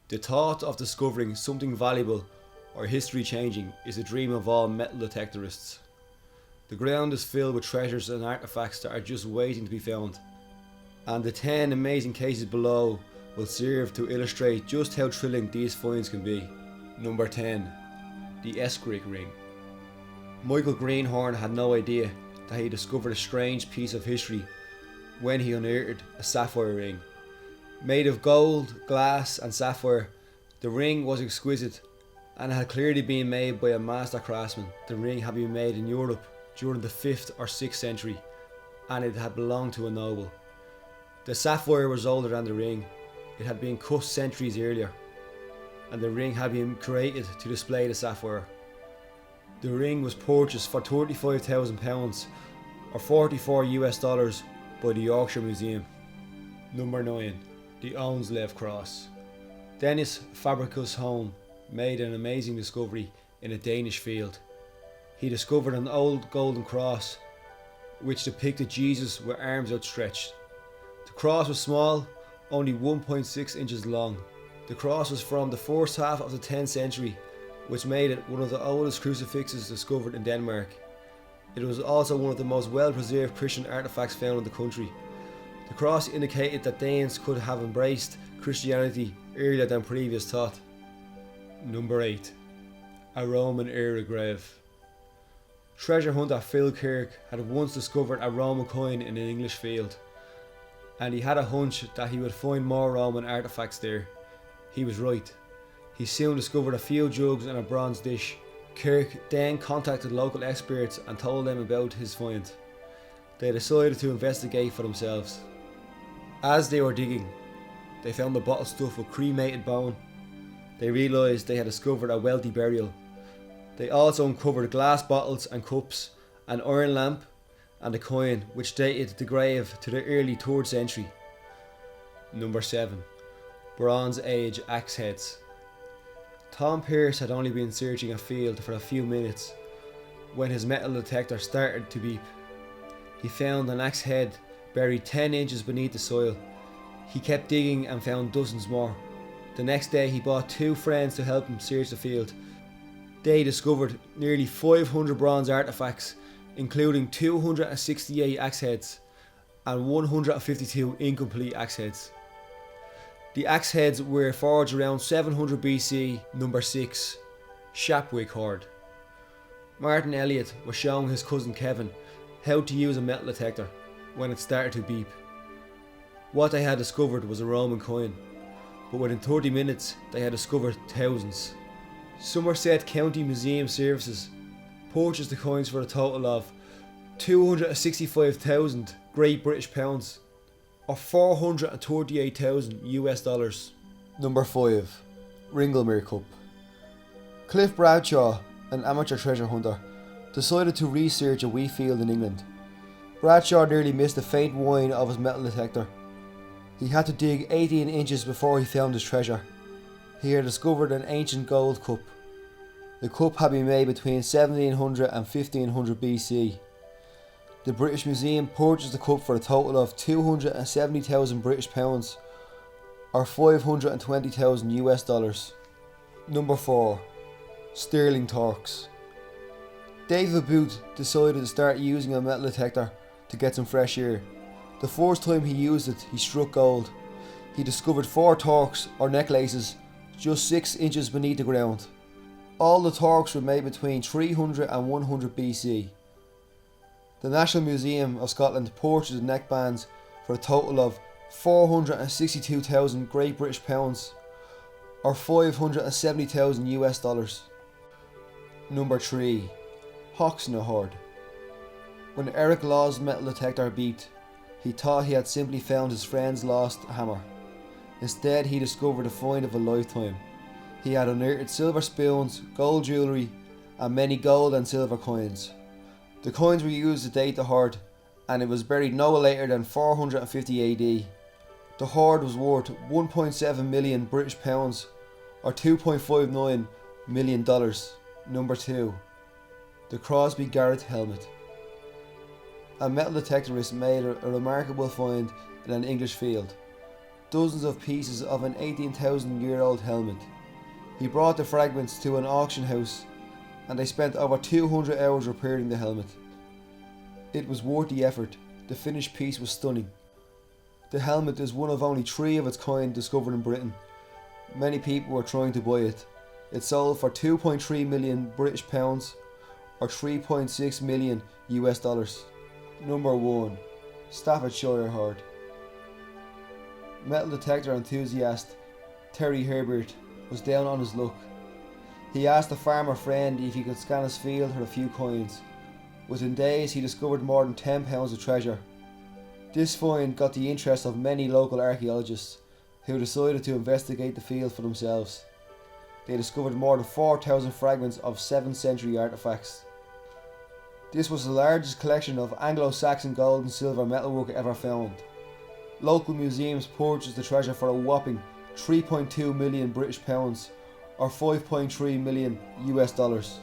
The thought of discovering something valuable or history changing is a dream of all metal detectorists. The ground is filled with treasures and artifacts that are just waiting to be found, and the 10 amazing cases below will serve to illustrate just how thrilling these finds can be. Number 10. The Eskrig Ring. Michael Greenhorn had no idea that he discovered a strange piece of history when he unearthed a sapphire ring. Made of gold, glass and sapphire, the ring was exquisite and had clearly been made by a master craftsman. The ring had been made in Europe during the 5th or 6th century, and it had belonged to a noble. The sapphire was older than the ring. It had been cut centuries earlier, and the ring had been created to display the sapphire. The ring was purchased for £35,000 or $44 by the Yorkshire Museum. Number 9. The Ownslev Cross. Dennis Fabricus Holm made an amazing discovery in a Danish field. He discovered an old golden cross which depicted Jesus with arms outstretched. The cross was small, only 1.6 inches long. The cross was from the first half of the 10th century, which made it one of the oldest crucifixes discovered in Denmark. It was also one of the most well-preserved Christian artifacts found in the country. The cross indicated that Danes could have embraced Christianity earlier than previous thought. Number 8. A Roman era grave. Treasure hunter Phil Kirk had once discovered a Roman coin in an English field, and he had a hunch that he would find more Roman artifacts there. He was right. He soon discovered a few jugs and a bronze dish. Kirk then contacted local experts and told them about his find. They decided to investigate for themselves. As they were digging, they found the bottle stuffed with cremated bone. They realised they had discovered a wealthy burial. They also uncovered glass bottles and cups, an iron lamp, and a coin which dated the grave to the early 3rd century. Number 7. Bronze Age axe heads. Tom Pearce had only been searching a field for a few minutes when his metal detector started to beep. He found an axe head buried 10 inches beneath the soil. He kept digging and found dozens more. The next day he brought 2 friends to help him search the field. They discovered nearly 500 bronze artifacts, including 268 axe heads and 152 incomplete axe heads. The axe heads were forged around 700 BC. Number 6. Shapwick Hoard. Martin Elliott was showing his cousin Kevin how to use a metal detector when it started to beep. What they had discovered was a Roman coin, but within 30 minutes they had discovered thousands. Somerset County Museum Services purchased the coins for a total of 265,000 Great British pounds or $438,000. Number 5. Ringlemere Cup. Cliff Bradshaw, an amateur treasure hunter, decided to research a wheat field in England. Bradshaw nearly missed the faint whine of his metal detector. He had to dig 18 inches before he found his treasure. He had discovered an ancient gold cup. The cup had been made between 1700 and 1500 BC. The British Museum purchased the cup for a total of 270,000 British pounds or $520,000. Number 4. Sterling Torques. David Booth decided to start using a metal detector to get some fresh air. The first time he used it, he struck gold. He discovered 4 torques or necklaces just 6 inches beneath the ground. All the torques were made between 300 and 100 BC. The National Museum of Scotland purchased the neckbands for a total of 462,000 Great British pounds or $570,000. Number 3. Hoxne Hoard. When Eric Law's metal detector beeped, he thought he had simply found his friend's lost hammer. Instead, he discovered a find of a lifetime. He had unearthed silver spoons, gold jewellery, and many gold and silver coins. The coins were used to date the hoard, and it was buried no later than 450 AD. The hoard was worth 1.7 million British pounds or $2.59 million. Number 2. The Crosby Garrett helmet. A metal detectorist made a remarkable find in an English field. dozens of pieces of an 18,000-year-old helmet. He brought the fragments to an auction house and they spent over 200 hours repairing the helmet. It was worth the effort. The finished piece was stunning. The helmet is one of only 3 of its kind discovered in Britain. Many people were trying to buy it. It sold for 2.3 million British pounds or 3.6 million US dollars. Number 1. Staffordshire Horde. Metal detector enthusiast Terry Herbert was down on his luck. He asked a farmer friend if he could scan his field for a few coins. Within days he discovered more than 10 pounds of treasure. This find got the interest of many local archaeologists who decided to investigate the field for themselves. They discovered more than 4,000 fragments of 7th century artefacts. This was the largest collection of Anglo-Saxon gold and silver metalwork ever found. Local museums purchased the treasure for a whopping 3.2 million British pounds or 5.3 million US dollars.